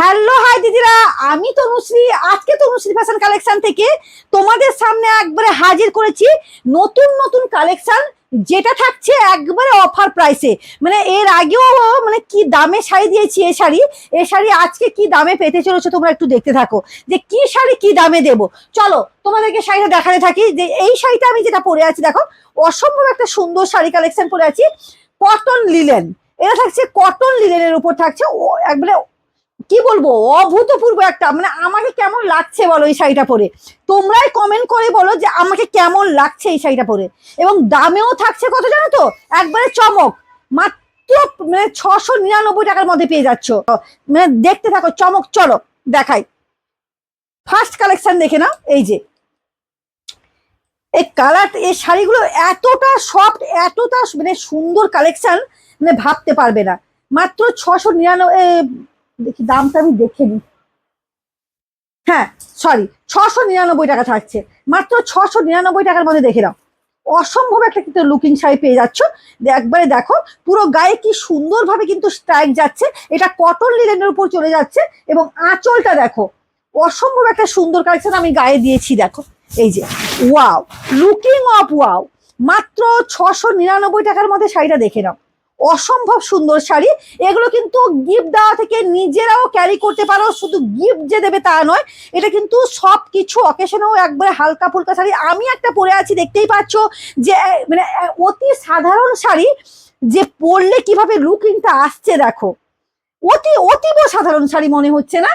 Hello hi দিদিরা, আমি তনুশ্রী। আজকে তনুশ্রী ফ্যাশন কালেকশন থেকে তোমাদের সামনে একবারে হাজির করেছি নতুন নতুন কালেকশন, যেটা থাকছে একবারে অফার প্রাইসে। মানে এর আগেও মানে কি দামে শাড়ি দিয়েছি, এই শাড়ি আজকে কি দামে পেতে চলেছে তোমরা একটু দেখতে থাকো যে কি শাড়ি কি দামে দেবো। চলো তোমাদেরকে শাড়িটা দেখাতে থাকি। যে এই শাড়িটা আমি যেটা পরে আছি দেখো, অসম্ভব একটা সুন্দর শাড়ি কালেকশন পরে আছি, কটন লিলেন। এটা থাকছে কটন লিলেনের উপর থাকছে একবারে কি বলবো অভূতপূর্ব একটা, মানে আমাকে কেমন লাগছে বলো এই শাড়িটা পরে। তোমরাই কমেন্ট করে বলো যে আমাকে কেমন লাগছে এই শাড়িটা পরে। এবং দামেও থাকছে কত জানো তো, একবারে চমক, মাত্র মানে 699 টাকার মধ্যে পেয়ে যাচ্ছ। মানে দেখতে থাকো চমক। চলো দেখাই, ফার্স্ট কালেকশন দেখে নাও। এই যে এই কালার, এই শাড়িগুলো এতটা সফট, এতটা মানে সুন্দর কালেকশন, মানে ভাবতে পারবে না। মাত্র 699, দেখি দামটা আমি দেখে নিই। হ্যাঁ সরি, 699 টাকা থাকছে, মাত্র 699 টাকার মধ্যে। দেখে নাও, অসম্ভব একটা কিন্তু লুকিং শাড়ি পেয়ে যাচ্ছ। একবারে দেখো পুরো গায়ে কি সুন্দরভাবে কিন্তু স্ট্রাইক যাচ্ছে, এটা কটন লিলেনের উপর চলে যাচ্ছে। এবং আঁচলটা দেখো, অসম্ভব একটা সুন্দর কালেকশন আমি গায়ে দিয়েছি দেখো। এই যে ওয়াও, লুকিং অফ ওয়াও, মাত্র 699 টাকার মধ্যে শাড়িটা দেখে নাও। অসম্ভব সুন্দর শাড়ি। এগুলো কিন্তু গিফট দেওয়া থেকে নিজেরাও ক্যারি করতে পারো, শুধু গিফট যে দেবে তা নয়, এটা কিন্তু সব কিছু অকেশনেও একবারে হালকা ফুলকা শাড়ি। আমি একটা পরে আছি দেখতেই পাচ্ছ, যে মানে অতি সাধারণ শাড়ি, যে পরলে কিভাবে লুকিংটা আসছে দেখো। অতীব সাধারণ শাড়ি মনে হচ্ছে না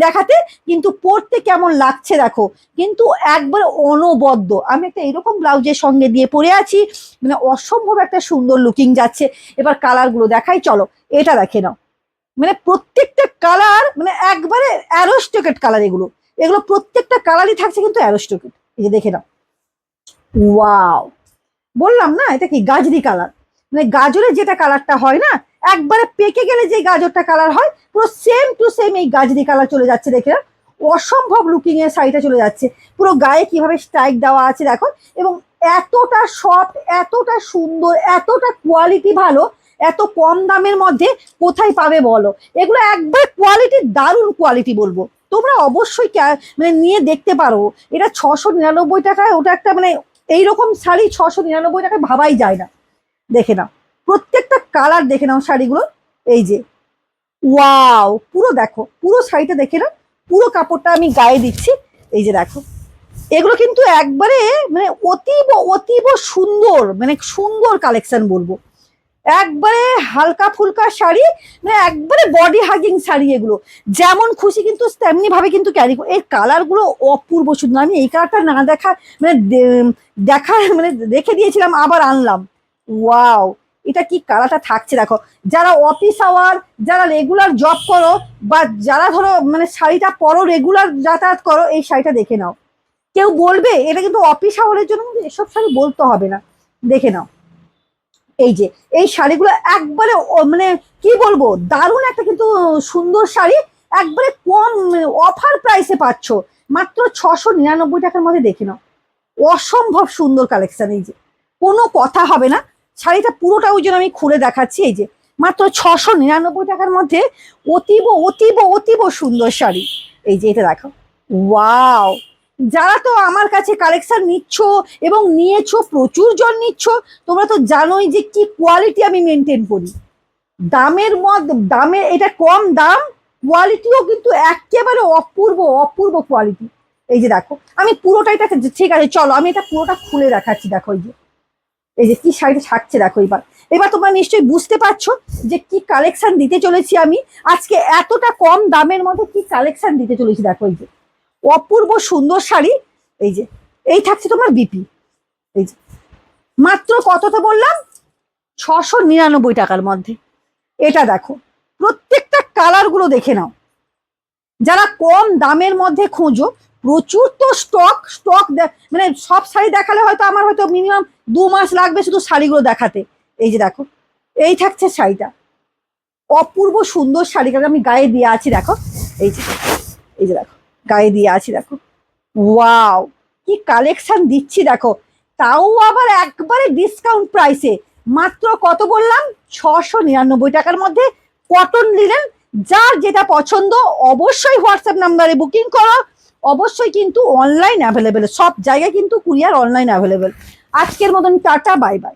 দেখাতে, কিন্তু পরতে কেমন লাগছে দেখো। কিন্তু একবার অনবদ্য। আমি একটা এরকম ব্লাউজের সঙ্গে দিয়ে পরে আছি, মানে অসম্ভব একটা সুন্দর লুকিং যাচ্ছে। এবার কালার গুলো দেখাই, চলো এটা দেখে নাও। মানে প্রত্যেকটা কালার মানে একবারে অ্যারোস্টোকেট কালার। এগুলো এগুলো প্রত্যেকটা কালারই থাকছে কিন্তু অ্যারোস্টোকেট। এই যে দেখে নাও, ওয়াও, বললাম না এটা কি গাজরি কালার। মানে গাজরের যেটা কালারটা হয় না, একবারে পেকে গেলে যে গাজরটা কালার হয়, পুরো সেম টু সেম এই গাজরি কালার চলে যাচ্ছে। দেখে না, অসম্ভব লুকিং এর শাড়িটা চলে যাচ্ছে। পুরো গায়ে কিভাবে স্ট্রাইক দেওয়া আছে দেখো। এবং এতটা সফট, এতটা সুন্দর, এতটা কোয়ালিটি ভালো, এত কম দামের মধ্যে কোথায় পাবে বলো। এগুলো একবার কোয়ালিটি, দারুণ কোয়ালিটি বলবো। তোমরা অবশ্যই মানে নিয়ে দেখতে পারো। এটা 699 টাকায়, ওটা একটা মানে এইরকম শাড়ি 699 টাকায় ভাবাই যায় না। দেখে নাও প্রত্যেকটা কালার, দেখে নাও শাড়িগুলো। এই যে ওয়াও, পুরো দেখো, পুরো শাড়িটা দেখে নাও। পুরো কাপড়টা আমি গায়ে দিচ্ছি। এই যে দেখো, এগুলো কিন্তু একবারে মানে অতীব অতীব সুন্দর, মানে সুন্দর কালেকশন বলবো। একবারে হালকা ফুলকা শাড়ি, মানে একবারে বডি হাগিং শাড়ি। এগুলো যেমন খুশি কিন্তু তেমনি ভাবে কিন্তু ক্যারি। এই কালার গুলো অপূর্ব সুন্দর। আমি এই কালারটা না দেখা মানে দেখা মানে রেখে দিয়েছিলাম, আবার আনলাম। ওয়াও, এটা কি কালারটা থাকছে দেখো। যারা অফিস আওয়ার, যারা রেগুলার জব করো, বা যারা ধরো মানে শাড়িটা পরো, রেগুলার যাতায়াত করো, এই শাড়িটা দেখে নাও। কেউ বলবে এটা কিন্তু অফিস আওয়ারের জন্য, কিন্তু এসব শাড়ি বলতে হবে না। দেখে নাও, এই যে এই শাড়িগুলো একবারে মানে কি বলবো, দারুণ একটা কিন্তু সুন্দর শাড়ি। একবারে কম অফার প্রাইসে পাচ্ছ, মাত্র 699 টাকার মধ্যে। দেখে নাও, অসম্ভব সুন্দর কালেকশন। এই যে কোনো কথা হবে না, শাড়িটা পুরোটা ওই জন্য আমি খুলে দেখাচ্ছি। এই যে মাত্র 699 টাকার মধ্যে অতীব অতীব অতীব সুন্দর শাড়ি। এই যে এটা দেখো, ওয়াও। যারা তো আমার কাছে কালেকশন নিচ্ছ এবং নিয়েছো, প্রচুর জন নিচ্ছ, তোমরা তো জানোই যে কি কোয়ালিটি আমি মেনটেন করি। দামের মধ্যে, দামে এটা কম দাম, কোয়ালিটিও কিন্তু একেবারে অপূর্ব অপূর্ব কোয়ালিটি। এই যে দেখো, আমি পুরোটাই ঠিক আছে, চলো আমি এটা পুরোটা খুলে দেখাচ্ছি। দেখো এই যে কি শাড়িটা থাকছে দেখো। এবার এবার তোমরা নিশ্চয়ই বুঝতে পারছো যে কি কালেকশন দিতে চলেছি আমি আজকে। এতটা কম দামের মধ্যে কি কালেকশন দিতে চলেছি দেখো। এই যে অপূর্ব সুন্দর শাড়ি। এই যে এই থাকছে তোমার বিপি। এই যে মাত্র কত তো বললাম, 699 টাকার মধ্যে। এটা দেখো, প্রত্যেকটা কালার গুলো দেখে নাও। যারা কম দামের মধ্যে খোঁজো, প্রচুর তো স্টক স্টক মানে সব শাড়ি দেখালে হয়তো আমার হয়তো মিনিমাম 2 মাস লাগবে শুধু শাড়িগুলো দেখাতে। এই যে দেখো, এই থাকছে শাড়িটা, অপূর্ব সুন্দর শাড়িটা আমি গায়ে দিয়ে আছি দেখো। এই যে এই যে দেখো, গায়ে দিয়ে আছি দেখো। ওয়াও, কি কালেকশন দিচ্ছি দেখো, তাও আবার একবারে ডিসকাউন্ট প্রাইসে। মাত্র কত বললাম, 699 টাকার মধ্যে কটন লিনেন যার যেটা পছন্দ অবশ্যই হোয়াটসঅ্যাপ নাম্বারে বুকিং করো। অবশ্যই কিন্তু অনলাইন অ্যাভেলেবেল, সব জায়গায় কিন্তু কুরিয়ার অনলাইন অ্যাভেলেবেল। আজকের মতন টাটা, বাই বাই।